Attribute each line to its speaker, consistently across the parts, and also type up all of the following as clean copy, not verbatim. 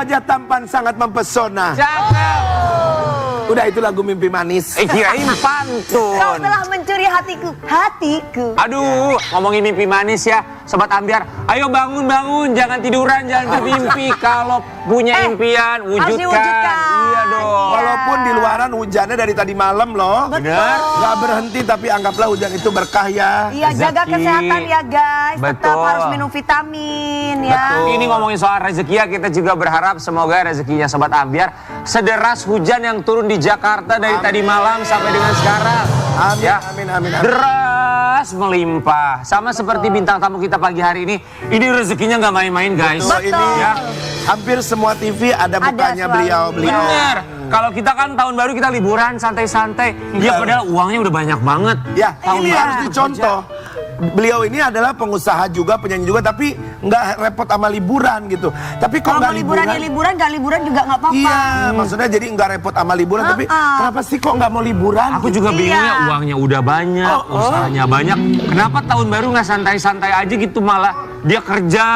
Speaker 1: Wajah tampan sangat mempesona.
Speaker 2: Cakep.
Speaker 1: Udah itu lagu Mimpi Manis.
Speaker 2: Kirain
Speaker 3: Kau
Speaker 2: pantun.
Speaker 3: telah mencuri hatiku.
Speaker 2: Aduh, ngomongin mimpi manis ya, Sobat Ambiar. Ayo bangun, jangan tiduran, jangan bermimpi. Kalau punya impian,
Speaker 3: harus
Speaker 2: wujudkan.
Speaker 3: diwujudkan.
Speaker 2: Iya dong.
Speaker 1: Walaupun di luaran hujannya dari tadi malam loh.
Speaker 2: Benar.
Speaker 1: Gak berhenti tapi anggaplah hujan itu berkah ya.
Speaker 3: Iya, jaga
Speaker 2: Rezeki.
Speaker 3: kesehatan ya guys. Tetap
Speaker 2: Betul.
Speaker 3: harus minum vitamin ya.
Speaker 2: Ini ngomongin soal rezeki ya, kita juga berharap semoga rezekinya Sobat Ambiar sederas hujan yang turun di Jakarta dari tadi malam sampai dengan sekarang.
Speaker 1: Amin,
Speaker 2: Ya.
Speaker 1: amin.
Speaker 2: Deras melimpah. Sama seperti bintang tamu kita pagi hari ini rezekinya nggak main-main guys.
Speaker 1: Betul, ini
Speaker 2: Ya.
Speaker 1: hampir semua TV ada mukanya
Speaker 3: selalu.
Speaker 1: beliau.
Speaker 2: Bener. Kalau kita kan tahun baru kita liburan santai-santai. Dia padahal uangnya udah banyak banget.
Speaker 1: Ya,
Speaker 2: Tahun
Speaker 1: ini
Speaker 2: baru
Speaker 1: harus dicontoh. Beliau ini adalah pengusaha juga, penyanyi juga, tapi nggak repot sama liburan gitu. Tapi kok
Speaker 3: Kalau
Speaker 1: nggak
Speaker 3: mau liburan ya liburan, nggak liburan juga nggak apa-apa.
Speaker 1: Iya, maksudnya jadi nggak repot sama liburan. Tapi kenapa sih kok nggak mau liburan?
Speaker 2: Aku juga bingungnya
Speaker 3: Iya.
Speaker 2: uangnya udah banyak, usahanya banyak. Kenapa tahun baru nggak santai-santai aja gitu malah dia kerja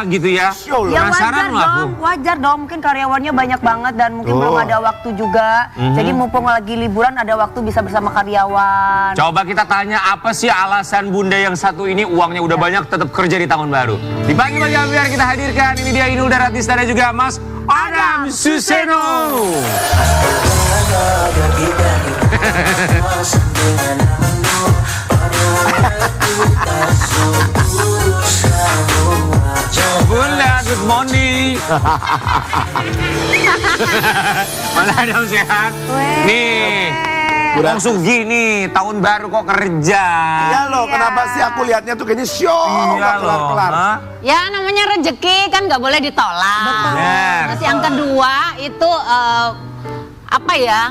Speaker 2: gitu ya?
Speaker 1: Show
Speaker 3: Ya
Speaker 1: loh.
Speaker 3: wajar dong, wajar dong. Mungkin karyawannya banyak banget dan mungkin belum ada waktu juga. Jadi mumpung lagi liburan ada waktu bisa bersama karyawan.
Speaker 2: Coba kita tanya apa sih alasan Bunda yang satu ini uangnya udah banyak tetap kerja di tahun baru. Di pagi-pagi biar kita hadirkan ini dia Inul Daratista dan juga Mas Adam Suseno. Bunda, good morning. Mana Adam sehat? Nih. Bang Sugi nih, tahun baru kok kerja.
Speaker 1: Iya loh, kenapa sih aku lihatnya tuh kayaknya show
Speaker 2: Iya
Speaker 1: nggak
Speaker 2: loh.
Speaker 1: kelar-kelar.
Speaker 2: Hah?
Speaker 4: Ya namanya rezeki kan nggak boleh ditolak.
Speaker 2: Benar.
Speaker 4: Terus yang kedua itu apa ya?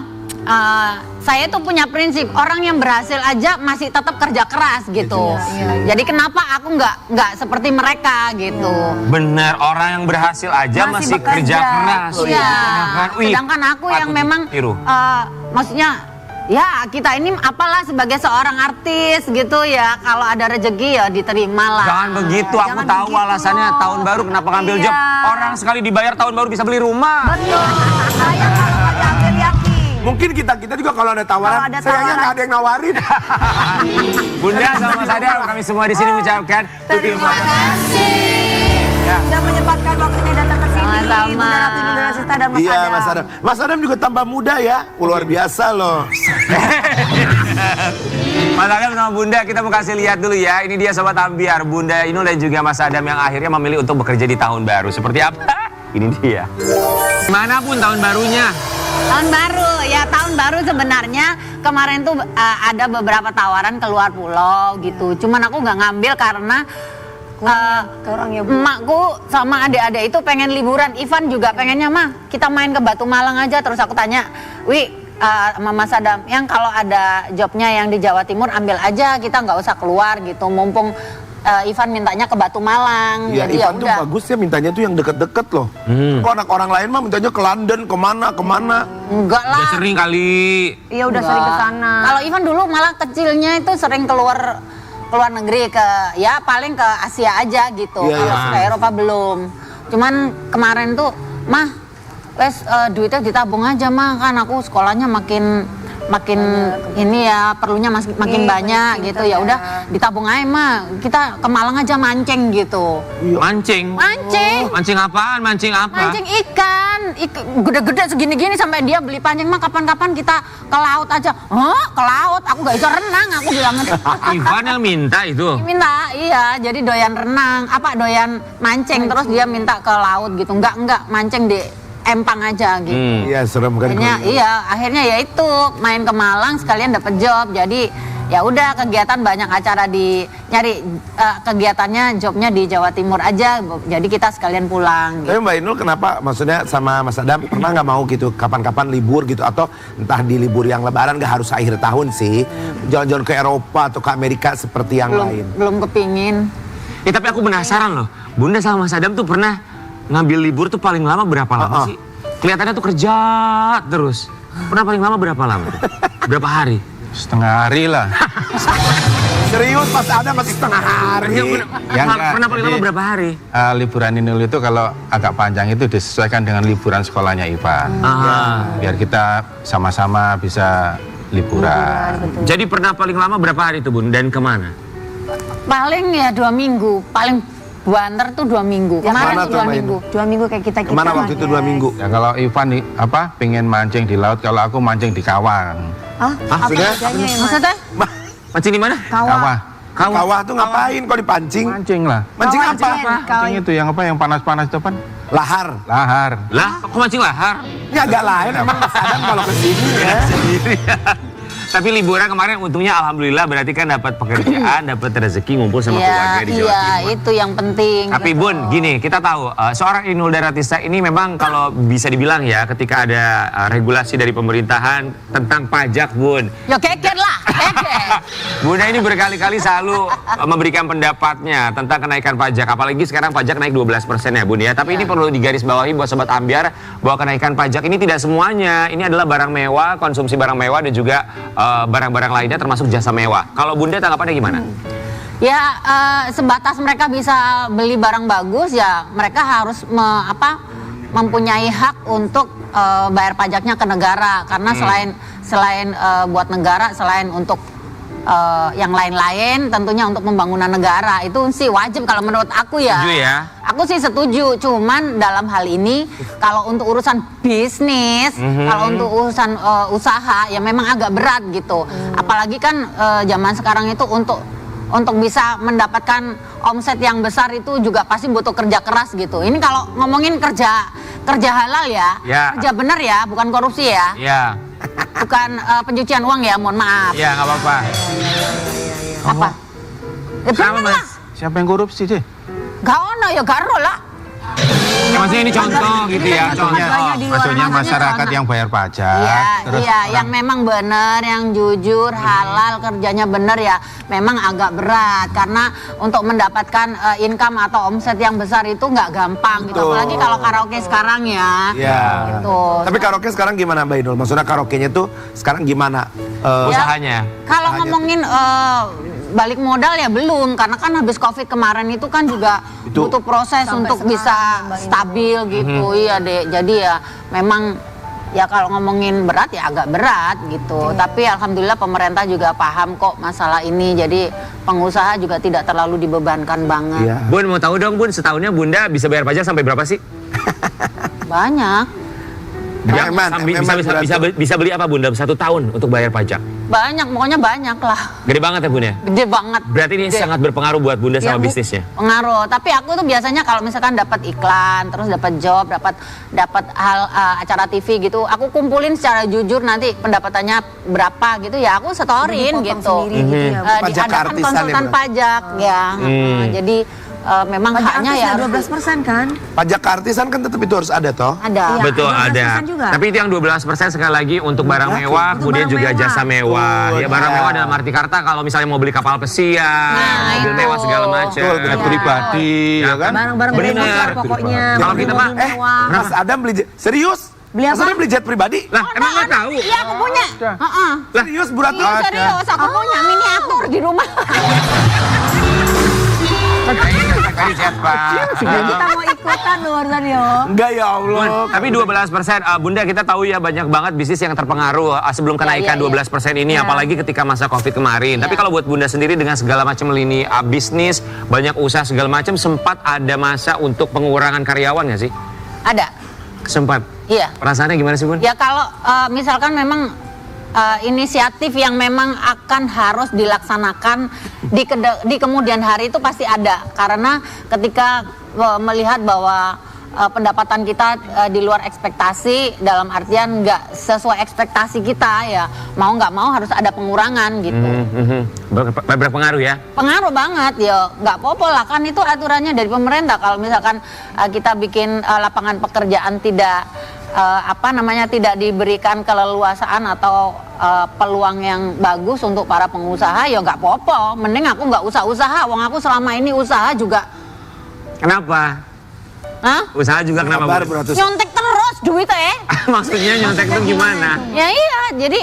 Speaker 4: Saya tuh punya prinsip orang yang berhasil aja masih tetap kerja keras gitu. Jadi kenapa aku nggak seperti mereka gitu?
Speaker 2: Bener, orang yang berhasil aja masih
Speaker 3: bekerja.
Speaker 2: kerja keras.
Speaker 4: Iya.
Speaker 2: Ya kan? Wih,
Speaker 4: Sedangkan aku yang
Speaker 2: patut
Speaker 4: memang
Speaker 2: ditiru.
Speaker 4: maksudnya ya kita ini apalah sebagai seorang artis gitu ya, kalau ada rezeki ya diterima lah.
Speaker 2: Jangan begitu, aku
Speaker 3: Jangan
Speaker 2: tahu
Speaker 3: begitu.
Speaker 2: alasannya tahun baru kenapa ngambil
Speaker 3: Iya.
Speaker 2: job. Orang sekali dibayar tahun baru bisa beli rumah.
Speaker 3: Betul. Saya kalau ada ambil yakin.
Speaker 1: Mungkin kita juga kalau ada tawaran,
Speaker 3: Kalau ada
Speaker 1: sayangnya
Speaker 3: tawaran.
Speaker 1: nggak ada yang nawarin.
Speaker 2: Bunda sama Mas Adam, kami semua di sini mengucapkan
Speaker 3: Terima kasih. Sudah menyempatkan waktunya datang ke sini.
Speaker 4: Sama-sama.
Speaker 3: Bunda Ratu, Bunda Rasita dan Mas
Speaker 1: Iya,
Speaker 3: Adam.
Speaker 1: Mas Adam. Mas Adam juga tambah muda ya, luar biasa loh.
Speaker 2: Mas Adam sama Bunda, kita mau kasih lihat dulu ya. Ini dia Sobat Ambiar, Bunda Inul dan juga Mas Adam yang akhirnya memilih untuk bekerja di tahun baru. Seperti apa? Ini dia. Manapun tahun barunya.
Speaker 4: Tahun baru, ya tahun baru sebenarnya kemarin tuh ada beberapa tawaran keluar pulau gitu. Cuman aku nggak ngambil karena
Speaker 3: Orang ya Bu.
Speaker 4: emakku sama adik-adik itu pengen liburan. Ivan juga pengennya mah kita main ke Batu Malang aja. Terus aku tanya, sama Mas Adam, yang kalau ada jobnya yang di Jawa Timur ambil aja, kita nggak usah keluar gitu. Mumpung Ivan mintanya ke Batu Malang.
Speaker 1: Iya,
Speaker 4: Jadi
Speaker 1: Ivan tuh
Speaker 4: udah.
Speaker 1: bagus ya mintanya tuh yang deket-deket loh. Kok anak orang lain mah mintanya ke London, kemana.
Speaker 4: Enggak
Speaker 2: Udah
Speaker 4: lah.
Speaker 2: sering kali.
Speaker 3: Iya udah sering ke sana.
Speaker 4: Kalau Ivan dulu malah kecilnya itu sering keluar negeri ke ya paling ke Asia aja gitu.
Speaker 1: Iya,
Speaker 4: Kalau
Speaker 1: iya.
Speaker 4: ke Eropa belum. Cuman kemarin tuh mah wes duitnya ditabung aja mah, kan aku sekolahnya makin ini ya perlunya makin
Speaker 3: Iya,
Speaker 4: banyak
Speaker 3: makin
Speaker 4: gitu. Ya
Speaker 3: pintar
Speaker 4: udah
Speaker 3: ya.
Speaker 4: ditabung aja mah, kita ke Malang aja mancing gitu.
Speaker 2: Mancing.
Speaker 4: Mancing.
Speaker 2: Mancing apaan? Mancing apa?
Speaker 4: Mancing ikan gede-gede segini-gini sampai dia beli pancing mah kapan-kapan kita ke laut aja. Hah? Ke laut? Aku gak bisa renang, aku bilang.
Speaker 2: Ivan yang minta itu.
Speaker 4: Minta, iya, jadi doyan renang, doyan mancing, terus dia minta ke laut gitu. Enggak, mancing di empang aja gitu.
Speaker 1: Iya, serem kan.
Speaker 4: Akhirnya ya itu main ke Malang sekalian dapet job. Jadi ya udah kegiatan banyak acara kegiatannya jobnya di Jawa Timur aja. Jadi kita sekalian pulang.
Speaker 1: Tapi Mbak Inul kenapa maksudnya sama Mas Adam pernah nggak mau gitu kapan-kapan libur gitu atau entah di libur yang lebaran gak harus akhir tahun sih jalan-jalan ke Eropa atau ke Amerika seperti yang lain.
Speaker 4: Belum kepingin.
Speaker 2: Ya tapi aku penasaran loh. Bunda sama Mas Adam tuh pernah ngambil libur tuh paling lama berapa lama sih? Kelihatannya tuh kerja terus. Pernah paling lama berapa lama tuh? Berapa hari?
Speaker 5: Setengah hari lah.
Speaker 1: Serius Mas Adam masih setengah hari.
Speaker 5: Yang
Speaker 2: Pernah paling lama berapa hari?
Speaker 5: Liburan Inul itu kalau agak panjang itu disesuaikan dengan liburan sekolahnya Ivan. Biar kita sama-sama bisa liburan.
Speaker 2: Jadi pernah paling lama berapa hari itu Bun? Dan kemana?
Speaker 4: Paling ya 2 minggu, paling banter tuh 2 minggu. Kemarin
Speaker 1: Mana tuh
Speaker 4: 2
Speaker 1: main?
Speaker 4: minggu.
Speaker 3: 2 minggu kayak kita
Speaker 1: Kemana waktu itu 2 minggu?
Speaker 5: Ya kalau Ivan pengen mancing di laut, kalau aku mancing di kawah.
Speaker 3: Apa
Speaker 1: sudah?
Speaker 3: bedanya ya, Mas?
Speaker 4: Maksudnya?
Speaker 2: Mancing di mana?
Speaker 5: Kawah.
Speaker 1: Kawah tuh ngapain kok dipancing?
Speaker 5: Mancing lah.
Speaker 1: Mancing
Speaker 3: Kawah
Speaker 1: apa?
Speaker 3: mancingin.
Speaker 5: Mancing itu yang yang panas-panas itu pan?
Speaker 1: Lahar.
Speaker 5: Lahar.
Speaker 2: Lah, kok mancing lahar?
Speaker 1: Ini agak lain emang Mas Adam kalau kesini ya.
Speaker 2: Sendiri. Tapi liburan kemarin untungnya alhamdulillah berarti kan dapat pekerjaan, dapat rezeki ngumpul sama keluarga di Jawa
Speaker 4: Iya,
Speaker 2: Timur.
Speaker 4: itu yang penting.
Speaker 2: Tapi Bun, gini, kita tahu seorang Inul Daratista ini memang kalau bisa dibilang ya ketika ada regulasi dari pemerintahan tentang pajak, Bun.
Speaker 4: Ya keker lah, keker.
Speaker 2: Bunda ini berkali-kali selalu memberikan pendapatnya tentang kenaikan pajak. Apalagi sekarang pajak naik 12% ya Bun ya. Tapi ini perlu digarisbawahi buat Sobat Ambiar bahwa kenaikan pajak ini tidak semuanya. Ini adalah barang mewah, konsumsi barang mewah dan juga barang-barang lainnya termasuk jasa mewah. Kalau Bunda tanggapannya gimana?
Speaker 4: Ya sebatas mereka bisa beli barang bagus ya mereka harus mempunyai hak untuk bayar pajaknya ke negara karena selain buat negara selain untuk yang lain-lain tentunya untuk pembangunan negara itu sih wajib kalau menurut aku ya.
Speaker 2: Setuju ya?
Speaker 4: Aku sih setuju, cuman dalam hal ini kalau untuk urusan bisnis, kalau untuk urusan usaha ya memang agak berat gitu. Apalagi kan zaman sekarang itu untuk bisa mendapatkan omset yang besar itu juga pasti butuh kerja keras gitu. Ini kalau ngomongin kerja halal ya, kerja bener ya, bukan korupsi ya.
Speaker 2: Iya.
Speaker 4: Bukan pencucian uang ya, mohon maaf.
Speaker 2: Iya, nggak apa-apa.
Speaker 4: Apa? Ya
Speaker 2: Kenapa,
Speaker 4: bener lah.
Speaker 2: Mas?
Speaker 5: Siapa yang korupsi sih?
Speaker 4: Gak ono ya garo lah.
Speaker 2: Maksudnya ini contoh gitu ya, contoh.
Speaker 5: Maksudnya masyarakat yang bayar pajak.
Speaker 4: Iya, yang memang benar, yang jujur, halal, kerjanya benar ya memang agak berat karena untuk mendapatkan income atau omset yang besar itu nggak gampang gitu. Apalagi kalau karaoke sekarang ya.
Speaker 1: Iya.
Speaker 4: Gitu.
Speaker 1: Tapi karaoke sekarang gimana Mbak Inul? Maksudnya karaoke-nya tuh sekarang gimana?
Speaker 2: Usahanya.
Speaker 4: Kalau ngomongin balik modal ya belum karena kan habis Covid kemarin itu kan juga butuh proses
Speaker 3: Sampai
Speaker 4: untuk
Speaker 3: sekarang,
Speaker 4: bisa
Speaker 3: Mbak Inul.
Speaker 4: stabil gitu. Iya deh. Jadi ya memang ya kalau ngomongin berat ya agak berat gitu. Tapi alhamdulillah pemerintah juga paham kok masalah ini. Jadi pengusaha juga tidak terlalu dibebankan banget.
Speaker 1: Iya.
Speaker 2: Bun, mau tahu dong Bun, setahunnya Bunda bisa bayar pajak sampai berapa sih?
Speaker 4: Banyak.
Speaker 2: Bisa beli apa Bunda 1 tahun untuk bayar pajak?
Speaker 4: Banyak, pokoknya banyak lah.
Speaker 2: Gede banget ya Bun ya?
Speaker 4: Gede banget.
Speaker 2: Berarti ini
Speaker 4: Gede.
Speaker 2: sangat berpengaruh buat Bunda
Speaker 4: Ya,
Speaker 2: sama bisnisnya?
Speaker 4: Pengaruh. Tapi aku tuh biasanya kalau misalkan dapat iklan, terus dapat job, dapat hal acara TV gitu, aku kumpulin secara jujur nanti pendapatannya berapa gitu ya, aku setorin
Speaker 3: Dipotong
Speaker 4: gitu.
Speaker 3: sendiri gitu ya.
Speaker 1: Pajak
Speaker 4: Diadakan
Speaker 1: keartisan ya,
Speaker 4: konsultan
Speaker 1: berarti?
Speaker 4: pajak ya. Jadi memang
Speaker 3: Pajak
Speaker 4: haknya
Speaker 3: artis
Speaker 4: ya
Speaker 3: ya
Speaker 4: harus
Speaker 3: 12% kan?
Speaker 1: Pajak keartisan kan tetap itu harus ada toh.
Speaker 4: ada.
Speaker 3: Iya.
Speaker 2: Betul,
Speaker 3: 12%
Speaker 2: ada.
Speaker 3: juga.
Speaker 2: Tapi itu yang 12% sekali lagi untuk barang mewah,
Speaker 3: Untuk
Speaker 2: kemudian
Speaker 3: barang
Speaker 2: juga
Speaker 3: mewah.
Speaker 2: jasa mewah.
Speaker 1: Betul,
Speaker 2: Ya barang
Speaker 1: iya.
Speaker 2: mewah dalam arti kata kalau misalnya mau beli kapal pesiar, mobil
Speaker 4: itu.
Speaker 2: mewah segala macam.
Speaker 5: Betul, benar
Speaker 3: Iya.
Speaker 5: pribadi, ya kan?
Speaker 3: Barang-barang
Speaker 2: Bener.
Speaker 3: besar pokoknya.
Speaker 2: Kalau kita mah,
Speaker 3: mobil mewah.
Speaker 1: Mas Adam beli jet. Serius?
Speaker 3: Beli apa?
Speaker 1: Mas Adam beli jet pribadi?
Speaker 2: Lah, emang nggak tahu?
Speaker 4: Iya aku punya. Heeh.
Speaker 1: Serius Bu Ratu?
Speaker 4: Iya serius, aku punya miniatur di rumah.
Speaker 2: Tadi chat, Pak.
Speaker 3: Kita mau ikutan luar sana yo.
Speaker 1: Enggak ya Allah.
Speaker 2: Bun, tapi 12%, Bunda kita tahu ya banyak banget bisnis yang terpengaruh sebelum kenaikan
Speaker 4: iya, iya.
Speaker 2: 12% ini, apalagi ketika masa Covid kemarin. Tapi kalau buat Bunda sendiri dengan segala macam lini bisnis, banyak usaha segala macam, sempat ada masa untuk pengurangan karyawan nggak sih?
Speaker 4: Ada.
Speaker 2: Sempat.
Speaker 4: Iya.
Speaker 2: Perasaannya gimana sih Bun?
Speaker 4: Ya kalau misalkan memang inisiatif yang memang akan harus dilaksanakan di kemudian hari itu pasti ada karena ketika melihat bahwa pendapatan kita di luar ekspektasi dalam artian nggak sesuai ekspektasi kita ya mau nggak mau harus ada pengurangan gitu.
Speaker 2: Berpengaruh ya?
Speaker 4: Pengaruh banget ya nggak apa-apa lah kan itu aturannya dari pemerintah kalau misalkan kita bikin lapangan pekerjaan tidak tidak diberikan keleluasaan atau peluang yang bagus untuk para pengusaha ya nggak apa-apa mending aku nggak usah usaha wong aku selama ini usaha juga
Speaker 2: Kenapa?
Speaker 4: Hah?
Speaker 2: Usaha juga kenapa
Speaker 1: Sabar,
Speaker 2: Bun?
Speaker 1: Bu Ratu.
Speaker 4: Nyontek terus duit
Speaker 2: Maksudnya nyontek itu gimana?
Speaker 4: Ya iya, jadi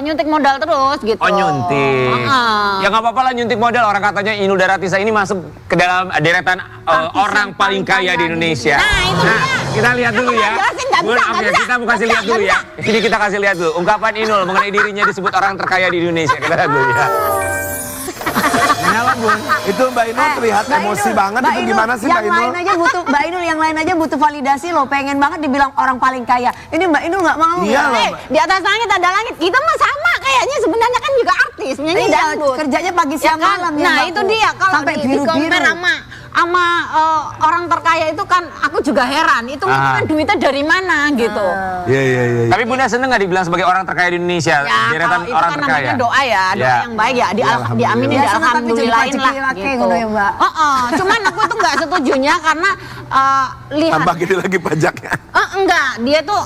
Speaker 4: nyuntik modal terus gitu.
Speaker 2: Oh nyuntik. Ya nggak apa-apa lah nyuntik modal. Orang katanya Inul Daratista ini masuk ke dalam deretan orang paling kaya di Indonesia.
Speaker 4: Nah, itu dia.
Speaker 2: Kita lihat dulu ya.
Speaker 4: Jelasin, nggak
Speaker 2: Bun,
Speaker 4: bisa,
Speaker 2: maaf
Speaker 4: nggak
Speaker 2: ya,
Speaker 4: bisa.
Speaker 2: kita mau kasih lihat dulu ya. Ini kita kasih lihat dulu. Ungkapan Inul mengenai dirinya disebut orang terkaya di Indonesia. Kita lihat dulu ya. Kenapa Bun?
Speaker 1: Itu Mbak Inul terlihat emosi banget. Itu gimana sih Mbak Inul?
Speaker 3: Yang lain aja butuh validasi loh. Pengen banget dibilang orang paling kaya. Ini Mbak Inul nggak mau.
Speaker 1: Iya
Speaker 3: ya?
Speaker 1: loh.
Speaker 4: Di atas langit ada langit. Kita mah sama kayaknya sebenarnya kan juga artis, penyanyi
Speaker 3: Iya,
Speaker 4: dangdut.
Speaker 3: kerjanya pagi siang
Speaker 4: Ya kan?
Speaker 3: malam ya,
Speaker 4: Nah,
Speaker 3: Mbak
Speaker 4: itu
Speaker 3: Pu.
Speaker 4: dia kalau
Speaker 3: Sampai
Speaker 4: di
Speaker 3: biru-biru.
Speaker 4: compare sama orang terkaya itu kan aku juga heran. Itu mungkin duitnya dari mana gitu.
Speaker 1: Iya.
Speaker 2: Tapi Bunda seneng nggak dibilang sebagai orang terkaya di Indonesia?
Speaker 4: Ya
Speaker 2: Deretan
Speaker 4: kalau itu
Speaker 2: orang
Speaker 4: kan
Speaker 2: terkaya.
Speaker 4: namanya doa ya, doa
Speaker 2: Ya.
Speaker 4: yang baik ya, diaminin,
Speaker 3: Ya, senang tapi jadi
Speaker 4: alhamdulillahin
Speaker 3: pajak
Speaker 4: lah
Speaker 3: laki
Speaker 4: gitu.
Speaker 3: ngono ya, Mbak.
Speaker 4: Cuman aku tuh nggak setujunya karena lihat
Speaker 1: Tambah gede lagi pajaknya.
Speaker 4: enggak, dia tuh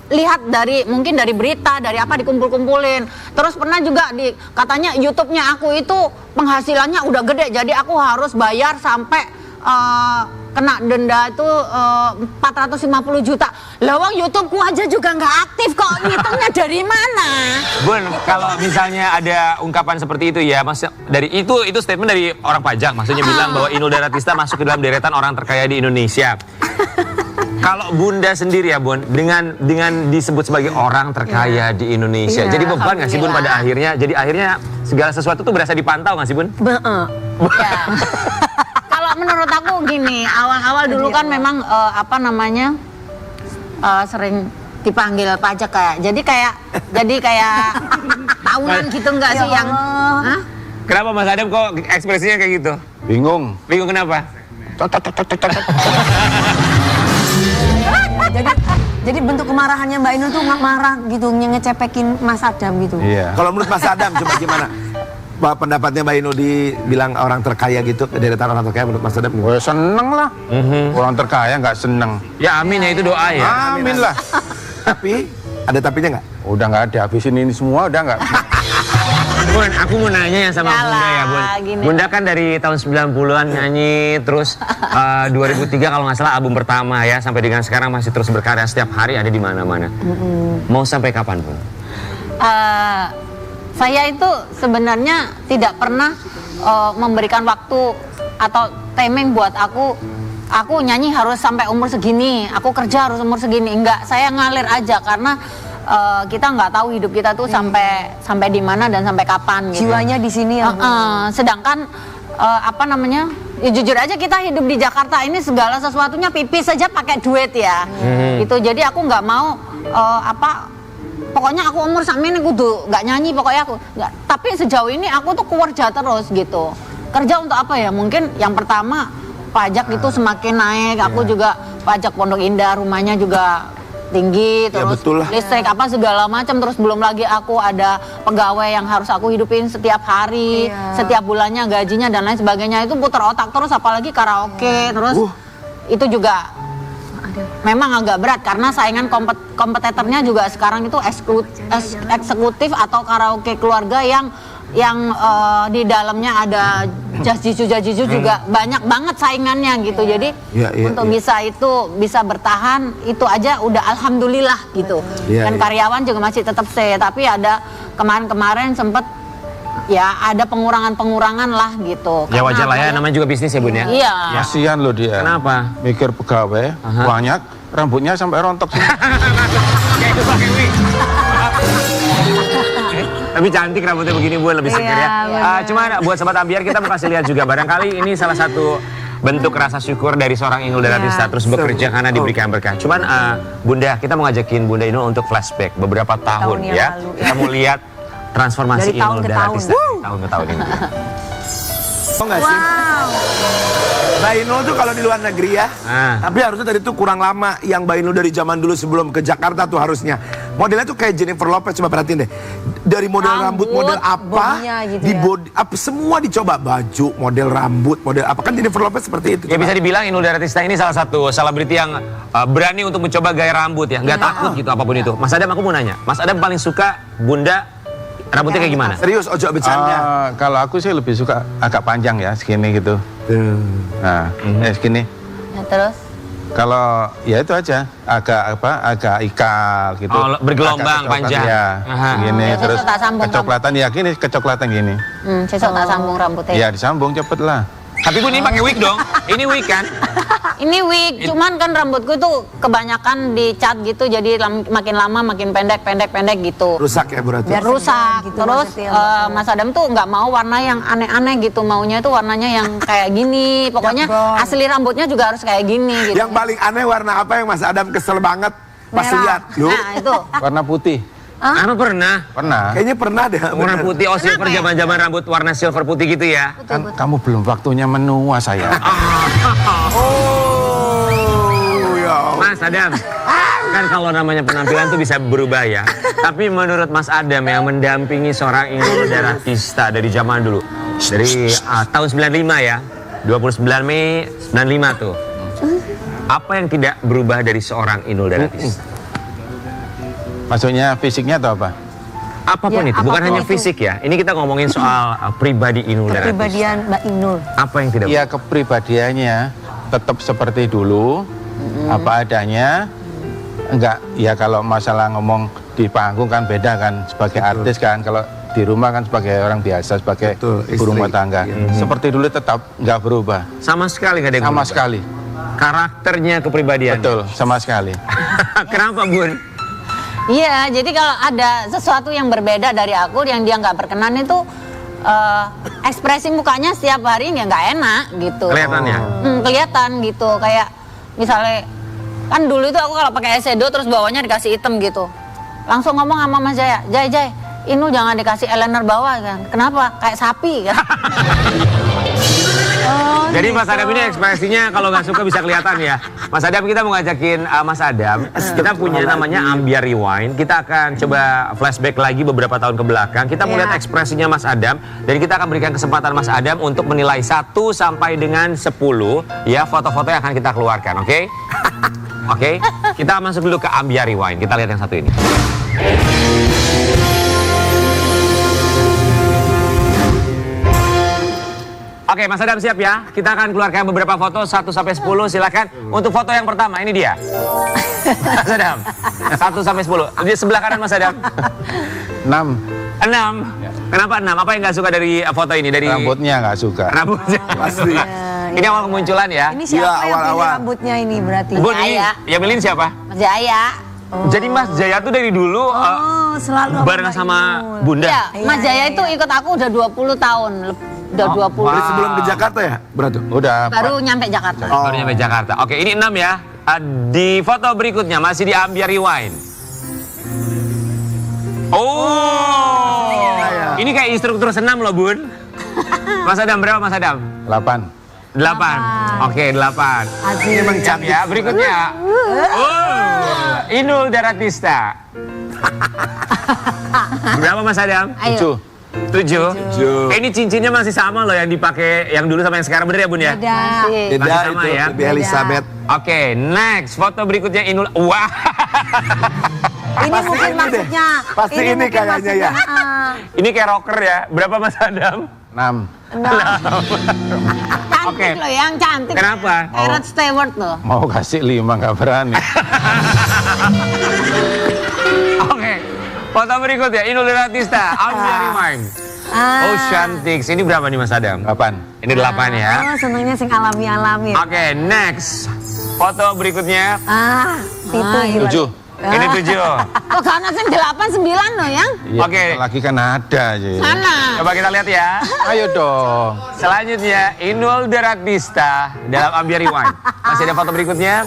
Speaker 4: lihat mungkin dari berita, dari apa dikumpul-kumpulin. Terus pernah juga katanya YouTube-nya aku itu penghasilannya udah gede, jadi aku harus bayar sampai kena denda itu 450 juta. Lawang YouTubeku aja juga nggak aktif kok, ngitungnya dari mana?
Speaker 2: Bun, kalau misalnya ada ungkapan seperti itu ya, mas dari itu statement dari orang pajak, maksudnya bilang bahwa Inul Daratista masuk ke dalam deretan orang terkaya di Indonesia. Kalau Bunda sendiri ya Bun, dengan disebut sebagai orang terkaya di Indonesia, jadi beban nggak sih Bun pada akhirnya? Jadi akhirnya segala sesuatu tuh berasa dipantau nggak sih Bun?
Speaker 4: Ya. Kalau menurut aku gini, awal-awal dulu kan memang sering dipanggil pajak jadi kayak tahunan gitu nggak sih yang Hah?
Speaker 2: Kenapa Mas Adam kok ekspresinya kayak gitu?
Speaker 5: Bingung.
Speaker 2: Bingung kenapa?
Speaker 3: Jadi bentuk kemarahannya Mbak Inul tuh nggak marah gitu, ngecepekin Mas Adam gitu.
Speaker 5: Iya.
Speaker 1: Kalau menurut Mas Adam coba gimana? Bahwa pendapatnya Mbak Inul dibilang orang terkaya gitu, deretan orang terkaya menurut Mas Adam gimana?
Speaker 5: Gue seneng lah. Orang terkaya nggak seneng.
Speaker 2: Ya amin ya itu doa ya.
Speaker 5: Amin lah.
Speaker 1: Tapi, ada tapinya nggak?
Speaker 5: Udah nggak ada, habisin ini semua udah nggak.
Speaker 2: Bun, aku mau nanya yang sama
Speaker 4: Yalah,
Speaker 2: Bunda ya Bun.
Speaker 4: gini.
Speaker 2: Bunda kan dari tahun 90-an nyanyi, terus 2003 kalau nggak salah album pertama ya, sampai dengan sekarang masih terus berkarya setiap hari ada di mana-mana. Mau sampai kapan Bun?
Speaker 4: Saya itu sebenarnya tidak pernah memberikan waktu atau timing buat aku nyanyi harus sampai umur segini, aku kerja harus umur segini. Enggak, saya ngalir aja karena kita nggak tahu hidup kita tuh sampai di mana dan sampai kapan gitu.
Speaker 3: Jiwanya di sini ya.
Speaker 4: Sedangkan ya jujur aja kita hidup di Jakarta ini segala sesuatunya pipis saja pakai duit ya. Gitu. Jadi aku nggak mau pokoknya aku umur sakmene kudu nggak nyanyi pokoknya aku nggak. Tapi sejauh ini aku tuh kerja terus gitu. Kerja untuk apa ya? Mungkin yang pertama pajak itu semakin naik. Aku juga pajak Pondok Indah, rumahnya juga tinggi, terus
Speaker 1: betul lah.
Speaker 4: listrik apa segala macam, terus belum lagi aku ada pegawai yang harus aku hidupin setiap hari, setiap bulannya gajinya dan lain sebagainya. Itu putar otak terus, apalagi karaoke terus itu juga memang agak berat karena saingan kompetitornya juga sekarang itu eksekutif atau karaoke keluarga yang di dalamnya ada jazz jisu juga banyak banget saingannya gitu. Jadi untuk bisa bertahan itu aja udah alhamdulillah gitu. Dan karyawan juga masih tetap stay, tapi ada kemarin sempet ya ada pengurangan lah gitu.
Speaker 2: Ya wajar lah ya, namanya juga bisnis ya Bun ya.
Speaker 4: Iya.
Speaker 5: Kasihan loh dia.
Speaker 2: Kenapa?
Speaker 5: Mikir pegawai banyak, rambutnya sampai rontok.
Speaker 2: Kayak itu pakai wig. Tapi cantik rambutnya begini Bun, lebih seger ya. Cuma buat Sobat Ambiar kita mau kasih lihat juga, barangkali ini salah satu bentuk rasa syukur dari seorang Inul Daratista terus bekerja karena diberikan berkah. Cuman Bunda, kita mau ngajakin Bunda Inul untuk flashback beberapa tahun
Speaker 3: yang
Speaker 2: ya.
Speaker 3: lalu.
Speaker 2: Kita mau lihat transformasi
Speaker 3: Dari tahun
Speaker 2: Inul
Speaker 3: ke
Speaker 2: Daratista
Speaker 3: tahun.
Speaker 2: dari tahun ke tahun ini.
Speaker 1: Tau nggak sih? Mbak Inul tuh kalau di luar negeri ya, tapi harusnya tadi tuh kurang lama. Yang Mbak Inul dari zaman dulu sebelum ke Jakarta tuh harusnya modelnya tuh kayak Jennifer Lopez. Coba perhatiin deh, dari model rambut model apa,
Speaker 3: bodinya gitu
Speaker 1: di
Speaker 3: ya.
Speaker 1: body apa semua dicoba, baju, model rambut, model apa, kan Jennifer Lopez seperti itu.
Speaker 2: Ya bisa dibilang Inul Daratista ini salah satu selebriti yang berani untuk mencoba gaya rambut ya, nggak takut gitu apapun itu. Mas Adam, aku mau nanya, Mas Adam paling suka Bunda rambutnya kayak gimana?
Speaker 1: Serius, ojo bercanda.
Speaker 5: Kalau aku sih lebih suka agak panjang ya, segini gitu. Nah, segini.
Speaker 4: Ya, terus
Speaker 5: Kalau ya itu aja, agak ikal gitu.
Speaker 2: Oh, bergelombang,
Speaker 5: Agak kecoklatan,
Speaker 2: panjang.
Speaker 5: Ya,
Speaker 2: Aha.
Speaker 5: gini
Speaker 4: Ya,
Speaker 5: terus
Speaker 4: tak sambung,
Speaker 5: kecoklatan ya gini, kecoklatan gini.
Speaker 4: Sesok tak sambung rambutnya.
Speaker 5: Ya disambung cepet lah.
Speaker 2: Tapi Bun ini pakai wig dong. Ini wig kan?
Speaker 4: Ini wig, cuman kan rambutku tuh kebanyakan dicat gitu, jadi makin lama makin pendek gitu.
Speaker 1: Rusak ya berarti.
Speaker 3: Biar
Speaker 4: Rusak.
Speaker 3: gitu
Speaker 4: Terus
Speaker 3: maksudnya.
Speaker 4: Mas Adam tuh nggak mau warna yang aneh-aneh gitu, maunya tuh warnanya yang kayak gini. Pokoknya
Speaker 3: Jabron.
Speaker 4: asli rambutnya juga harus kayak gini gitu.
Speaker 1: Yang paling aneh warna apa yang Mas Adam kesel banget pas
Speaker 3: Merah.
Speaker 1: lihat? Lu
Speaker 4: Nah itu.
Speaker 5: Warna putih.
Speaker 2: Apa pernah?
Speaker 5: Pernah.
Speaker 1: kayaknya pernah deh.
Speaker 2: Warna
Speaker 1: bener.
Speaker 2: putih, silver zaman-zaman rambut warna silver putih gitu ya.
Speaker 5: Kan kamu belum waktunya menua saya.
Speaker 1: Oh, ya.
Speaker 2: Mas Adam, kan kalau namanya penampilan tuh bisa berubah ya. Tapi menurut Mas Adam yang mendampingi seorang Inul Daratista dari zaman dulu, dari tahun 95 ya, 29 Mei 95 tuh. Apa yang tidak berubah dari seorang Inul Daratista?
Speaker 5: Maksudnya fisiknya atau apa?
Speaker 2: Apapun
Speaker 3: Ya,
Speaker 2: itu, bukan
Speaker 3: apapun
Speaker 2: hanya
Speaker 3: itu.
Speaker 2: fisik ya. Ini kita ngomongin soal pribadi Inul Daratista.
Speaker 3: Kepribadian Mbak Inul.
Speaker 2: Apa yang tidak
Speaker 5: Ya kepribadiannya tetap seperti dulu, apa adanya. Enggak, ya kalau masalah ngomong di panggung kan beda kan, sebagai artis kan, kalau di rumah kan sebagai orang biasa, sebagai
Speaker 1: Betul,
Speaker 5: ibu
Speaker 1: istri.
Speaker 5: rumah tangga. Seperti dulu tetap nggak berubah,
Speaker 2: sama sekali nggak ada yang
Speaker 5: sama
Speaker 2: berubah?
Speaker 5: sekali.
Speaker 2: Karakternya, kepribadian.
Speaker 5: Betul, sama sekali.
Speaker 2: Kenapa Bun?
Speaker 4: Iya, jadi kalau ada sesuatu yang berbeda dari aku yang dia nggak berkenan itu ekspresi mukanya setiap hari ya nggak enak gitu.
Speaker 2: Kelihatannya.
Speaker 4: Kelihatan gitu, kayak misalnya kan dulu itu aku kalau pakai eyeshadow terus bawahnya dikasih hitam gitu, langsung ngomong sama Mas Jaya, Jay, Inul jangan dikasih eyeliner bawah kan? Kenapa? Kayak sapi kan?
Speaker 2: Jadi Mas Adam ini ekspresinya kalau nggak suka bisa kelihatan ya. Mas Adam, kita mau ngajakin Mas Adam. Kita punya namanya Ambia Rewind. Kita akan coba flashback lagi beberapa tahun ke belakang. Kita mau
Speaker 3: Ya.
Speaker 2: lihat ekspresinya Mas Adam. Dan kita akan berikan kesempatan Mas Adam untuk menilai 1 sampai dengan 10 ya foto-foto yang akan kita keluarkan, oke? Oke, kita masuk dulu ke Ambia Rewind. Kita lihat yang satu ini. Oke, Mas Adam siap ya? Kita akan keluarkan beberapa foto 1 sampai 10. Silakan. Untuk foto yang pertama ini dia. Mas Adam. 1 sampai 10. Di sebelah kanan Mas Adam.
Speaker 5: 6,
Speaker 2: 6. Kenapa 6? Apa yang nggak suka dari foto ini? Dari
Speaker 5: rambutnya nggak suka.
Speaker 2: rambutnya.
Speaker 1: Pasti.
Speaker 2: Ini awal kemunculan ya.
Speaker 3: Ini siapa
Speaker 1: Iya,
Speaker 3: yang pilih
Speaker 1: awal-awal.
Speaker 3: rambutnya ini berarti?
Speaker 2: Bun, ini
Speaker 4: Jaya.
Speaker 2: yang milihin siapa?
Speaker 4: Mas Jaya.
Speaker 2: Jadi Mas Jaya tuh dari dulu
Speaker 3: Oh, selalu
Speaker 2: bareng
Speaker 3: Mbak
Speaker 2: sama
Speaker 3: Inul.
Speaker 2: Bunda.
Speaker 4: Iya, Mas
Speaker 3: Iya,
Speaker 4: Jaya
Speaker 3: iya,
Speaker 4: itu ikut aku udah 20 tahun. Udah 20.
Speaker 1: Dari sebelum ke Jakarta ya berarti?
Speaker 5: Udah.
Speaker 4: Baru nyampe Jakarta.
Speaker 2: Baru nyampe Jakarta. Oke, ini 6 ya. Di foto berikutnya masih di Ambia Rewind. Oh, ini kayak instruktur senam loh Bun. Mas Adam, berapa Mas Adam?
Speaker 5: 8.
Speaker 2: 8. Oke, 8.
Speaker 3: Asli.
Speaker 1: Emang cantik.
Speaker 2: Ya, berikutnya. Oh, Inul Daratista. Berapa Mas Adam?
Speaker 4: Ayo.
Speaker 2: 7. Ini cincinnya masih sama loh yang dipakai yang dulu sama yang sekarang, bener ya Bun ya?
Speaker 3: Beda.
Speaker 4: Masih.
Speaker 1: Beda
Speaker 2: Masih sama
Speaker 1: itu,
Speaker 2: ya?
Speaker 1: Baby Elizabeth.
Speaker 2: Oke, next foto berikutnya Inul. Wah.
Speaker 3: Ini
Speaker 1: Pasti
Speaker 3: mungkin
Speaker 1: ini deh.
Speaker 3: maksudnya.
Speaker 1: Pasti ini
Speaker 3: mungkin
Speaker 1: kayaknya
Speaker 3: maksudnya,
Speaker 1: ya.
Speaker 2: Ini kayak rocker ya. Berapa Mas Adam?
Speaker 5: 6.
Speaker 4: Cantik
Speaker 2: Oke.
Speaker 4: loh, yang cantik.
Speaker 2: Kenapa?
Speaker 4: Kayak Rod Stewart loh.
Speaker 5: Mau kasih 5 nggak berani.
Speaker 2: Oke. Foto berikutnya Inul Daratista, Ambia Rewind.
Speaker 3: Ah.
Speaker 2: Oh, cantik. Ini berapa nih Mas Adam?
Speaker 5: 8.
Speaker 2: Ini 8 ya.
Speaker 3: Oh, senangnya sing alami-alami.
Speaker 2: Oke, next. Foto berikutnya.
Speaker 3: Ah, itu gila.
Speaker 5: 7.
Speaker 2: Ini 7.
Speaker 4: Kok karena sing 8 9 loh yang?
Speaker 5: Iya,
Speaker 2: Oke.
Speaker 5: lagi kan ada aja.
Speaker 4: Mana?
Speaker 2: Coba kita lihat ya.
Speaker 5: Ayo dong.
Speaker 2: Selanjutnya Inul Daratista dalam Ambia Rewind. Masih ada foto berikutnya.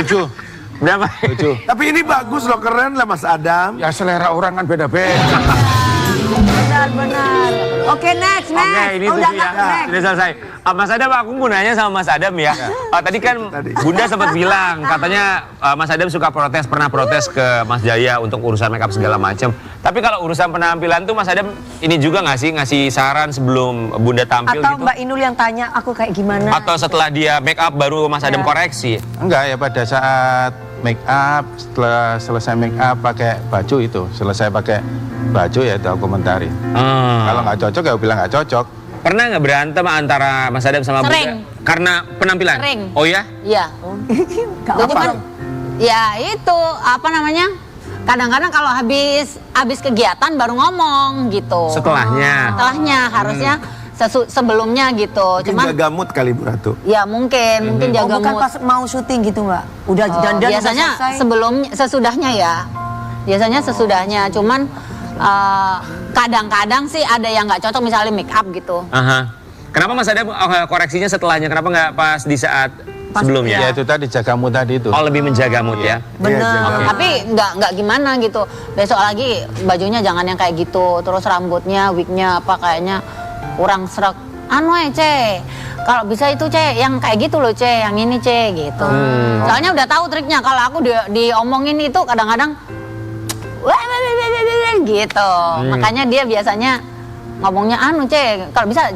Speaker 5: 7.
Speaker 2: Berapa?
Speaker 5: 7.
Speaker 1: Tapi ini bagus loh, keren lah Mas Adam.
Speaker 5: Ya selera orang kan beda-beda.
Speaker 3: Benar-benar. Oke, next.
Speaker 2: Oke, ini
Speaker 3: Oh,
Speaker 2: 7
Speaker 3: udah
Speaker 2: ya.
Speaker 3: next.
Speaker 2: Sudah selesai. Mas Adam, aku mau nanya sama Mas Adam ya. Tadi kan Bunda sempat bilang katanya Mas Adam suka protes, pernah protes ke Mas Jaya untuk urusan make up segala macam. Tapi kalau urusan penampilan tuh Mas Adam ini juga nggak sih ngasih saran sebelum Bunda tampil
Speaker 3: Atau
Speaker 2: gitu?
Speaker 3: Mbak Inul yang tanya aku kayak gimana?
Speaker 2: Atau setelah dia make up baru Mas Adam koreksi?
Speaker 5: Enggak ya, pada saat make up, setelah selesai make up pakai baju itu, selesai pakai baju ya itu aku komentari. Kalau nggak cocok ya aku bilang nggak cocok.
Speaker 2: Pernah nggak berantem antara Mas Adam sama
Speaker 4: Sering.
Speaker 2: Bunda? Karena penampilan?
Speaker 4: Sering.
Speaker 2: Oh ya?
Speaker 4: Iya.
Speaker 3: Gak
Speaker 4: Jadi
Speaker 3: apa.
Speaker 4: kan, ya itu apa namanya? Kadang-kadang kalau habis kegiatan baru ngomong gitu.
Speaker 2: Setelahnya?
Speaker 4: Setelahnya harusnya sebelumnya gitu.
Speaker 1: Mungkin
Speaker 4: Cuman
Speaker 1: jaga mood kali Bu Ratu.
Speaker 4: ya mungkin
Speaker 3: Oh,
Speaker 4: jaga
Speaker 3: bukan
Speaker 4: mood.
Speaker 3: pas mau syuting gitu Mbak? Udah
Speaker 4: Oh,
Speaker 3: dandan
Speaker 4: biasanya
Speaker 3: udah selesai.
Speaker 4: sesudahnya ya. Biasanya sesudahnya. Cuman kadang-kadang sih ada yang nggak cocok misalnya make up gitu.
Speaker 2: Aha. Kenapa Mas Adam koreksinya setelahnya? Kenapa nggak pas di saat sebelumnya?
Speaker 5: Ya itu tadi jaga mood tadi itu.
Speaker 2: Oh, lebih menjaga mood ya?
Speaker 3: Bener.
Speaker 1: Iya, jaga.
Speaker 2: Oke.
Speaker 4: Tapi nggak gimana gitu. Besok lagi bajunya jangan yang kayak gitu. Terus rambutnya, wignya apa kayaknya kurang serak. Anu Ce, kalau bisa itu Ce, yang kayak gitu loh Ce, yang ini Ce gitu. Soalnya udah tahu triknya. Kalau aku diomongin itu kadang-kadang gitu. Makanya dia biasanya ngomongnya anu Ce, kalau bisa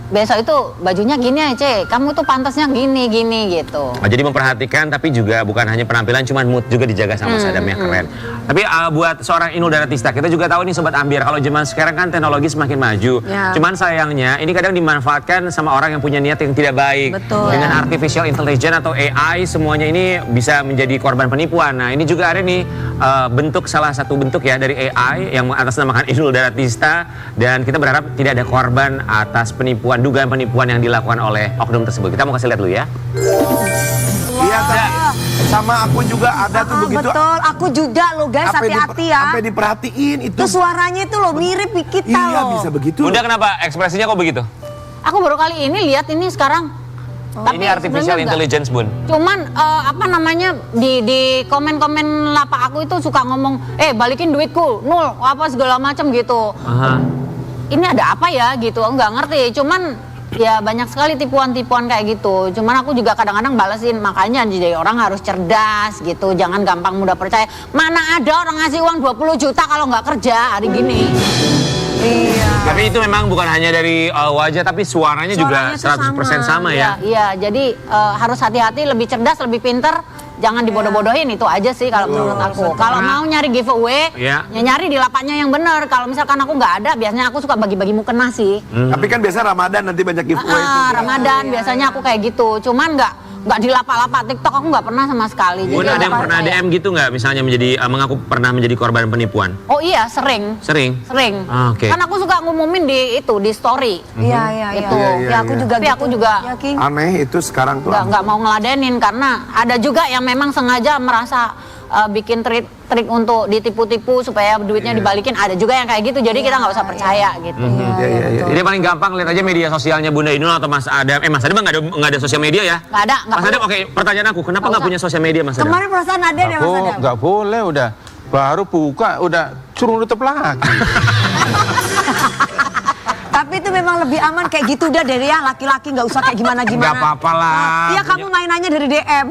Speaker 4: besok itu bajunya gini aja Ce, kamu tuh pantasnya gini gitu.
Speaker 2: Oh, jadi memperhatikan tapi juga bukan hanya penampilan, cuman mood juga dijaga sama Mas Adam ya, keren. Tapi buat seorang Inul Daratista, kita juga tahu nih Sobat Ambiar, kalau zaman sekarang kan teknologi semakin maju.
Speaker 3: Ya.
Speaker 2: Cuman sayangnya ini kadang dimanfaatkan sama orang yang punya niat yang tidak baik.
Speaker 3: Betul.
Speaker 2: Dengan artificial intelligence atau AI, semuanya ini bisa menjadi korban penipuan. Nah ini juga ada nih salah satu bentuk ya dari AI yang mengatasnamakan Inul Daratista. Dan kita berharap tidak ada korban atas penipuan, dugaan penipuan yang dilakukan oleh oknum tersebut. Kita mau kasih lihat dulu ya.
Speaker 1: Iya, sama aku juga ada tuh begitu.
Speaker 3: Betul, aku juga loh guys, hati-hati ya.
Speaker 1: Sampai diperhatiin itu.
Speaker 3: Itu suaranya itu loh mirip kita
Speaker 1: Iya,
Speaker 3: loh.
Speaker 1: bisa begitu.
Speaker 2: Bunda kenapa ekspresinya kok begitu?
Speaker 4: Aku baru kali ini lihat ini sekarang.
Speaker 2: Ini artificial
Speaker 4: sebelumnya enggak.
Speaker 2: intelligence, Bun.
Speaker 4: Cuman apa namanya di komen-komen lapak aku itu suka ngomong, balikin duitku, nol, apa segala macam gitu.
Speaker 2: Aha.
Speaker 4: Ini ada apa ya gitu, aku nggak ngerti. Cuman ya banyak sekali tipuan-tipuan kayak gitu. Cuman aku juga kadang-kadang balesin, makanya jadi orang harus cerdas gitu, jangan gampang mudah percaya. Mana ada orang ngasih uang 20 juta kalau nggak kerja hari gini.
Speaker 3: Iya.
Speaker 2: Tapi itu memang bukan hanya dari wajah, tapi suaranya juga
Speaker 3: Suaranya tuh
Speaker 2: 100% sama ya.
Speaker 4: Iya, jadi harus hati-hati, lebih cerdas, lebih pinter. Jangan dibodoh-bodohin, itu aja sih kalau menurut aku. Kalau mau nyari giveaway,
Speaker 2: Iya.
Speaker 4: ya nyari di lapaknya yang bener. Kalau misalkan aku nggak ada, biasanya aku suka bagi-bagi mukena sih.
Speaker 1: Tapi kan biasa Ramadan nanti banyak giveaway itu.
Speaker 4: Ramadan biasanya aku kayak gitu. Cuman nggak di lapak-lapak TikTok aku nggak pernah sama sekali.
Speaker 2: Bun, ada yang
Speaker 4: nggak
Speaker 2: pernah
Speaker 4: percaya.
Speaker 2: DM gitu nggak? Misalnya mengaku pernah menjadi korban penipuan?
Speaker 4: Oh iya, sering.
Speaker 2: Sering? Ah, oke.
Speaker 4: Kan aku suka ngumumin di story.
Speaker 3: Iya, iya, iya.
Speaker 4: Itu.
Speaker 3: Ya, aku juga
Speaker 4: Tapi
Speaker 3: gitu.
Speaker 4: aku juga
Speaker 3: Ya, King.
Speaker 1: Aneh itu sekarang tuh.
Speaker 4: nggak mau ngeladenin karena ada juga yang memang sengaja merasa bikin trik untuk ditipu-tipu supaya duitnya dibalikin. Ada juga yang kayak gitu, jadi kita nggak usah percaya gitu.
Speaker 1: Iya.
Speaker 2: Jadi paling gampang lihat aja media sosialnya Bunda Inul atau Mas Adam. Mas Adam nggak ada sosial media ya?
Speaker 4: Nggak ada, nggak
Speaker 2: Mas Adam,
Speaker 4: perlu.
Speaker 2: oke, pertanyaan aku, kenapa nggak punya sosial media Mas Adam?
Speaker 3: Kemarin perasaan ada deh Mas Adam.
Speaker 5: Nggak boleh udah. Baru buka udah suruh nutup lagi.
Speaker 3: Tapi itu memang lebih aman kayak gitu udah dari ya laki-laki nggak usah kayak gimana-gimana.
Speaker 2: Nggak apa-apa lah.
Speaker 3: Iya kamu mainannya dari DM.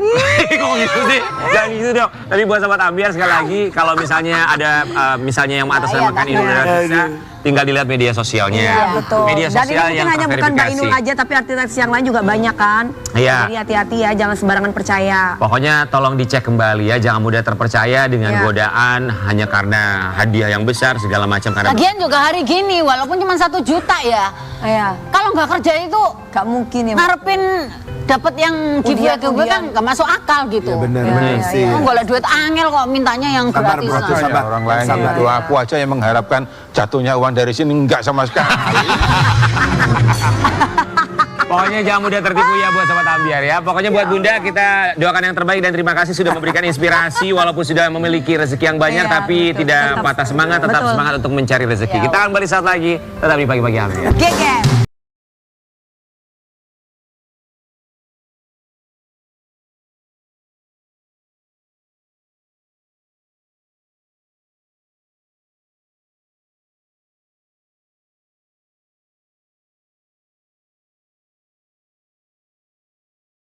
Speaker 2: Kok gitu sih? Jangan gitu dong. Tapi buat Sobat Ambiar sekali lagi, kalau misalnya ada misalnya yang mengatasnamakan Inul Daratista, tinggal dilihat media sosialnya.
Speaker 3: Iya betul.
Speaker 2: Media
Speaker 3: Dan
Speaker 2: sosial
Speaker 3: ini mungkin
Speaker 2: yang
Speaker 3: hanya bukan Mbak
Speaker 2: terverifikasi.
Speaker 3: Inul aja tapi artis yang lain juga banyak kan.
Speaker 2: Iya.
Speaker 3: Jadi hati-hati ya jangan sembarangan percaya.
Speaker 2: Pokoknya tolong dicek kembali ya, jangan mudah terpercaya dengan
Speaker 3: Iya.
Speaker 2: godaan hanya karena hadiah yang besar segala macam karena
Speaker 4: Lagian juga hari gini, walaupun cuma 1 juta ya,
Speaker 3: Iya.
Speaker 4: kalau nggak kerja itu
Speaker 3: Gak mungkin ya. Mbak.
Speaker 4: ngarepin dapat yang giveaway kan nggak masuk akal gitu.
Speaker 1: Iya benar
Speaker 3: Iya,
Speaker 1: benar
Speaker 3: iya,
Speaker 1: sih.
Speaker 4: Oh, boleh duit angel kok mintanya yang
Speaker 1: Sabar,
Speaker 4: gratis.
Speaker 1: bro, tuh, sabar.
Speaker 5: Orang lain
Speaker 1: Sabar.
Speaker 5: itu aku aja yang mengharapkan jatuhnya uang dari sini enggak sama sekali.
Speaker 2: Pokoknya jangan mudah tertipu ya buat Sobat Ambiar ya. Pokoknya buat Bunda kita doakan yang terbaik dan terima kasih sudah memberikan inspirasi walaupun sudah memiliki rezeki yang banyak
Speaker 3: Iya,
Speaker 2: tapi
Speaker 3: betul.
Speaker 2: tidak
Speaker 3: Tetap-
Speaker 2: patah semangat, tetap
Speaker 3: betul.
Speaker 2: semangat untuk mencari rezeki. Kita akan kembali saat lagi tetap di pagi-pagi Ambiar.
Speaker 3: Geger.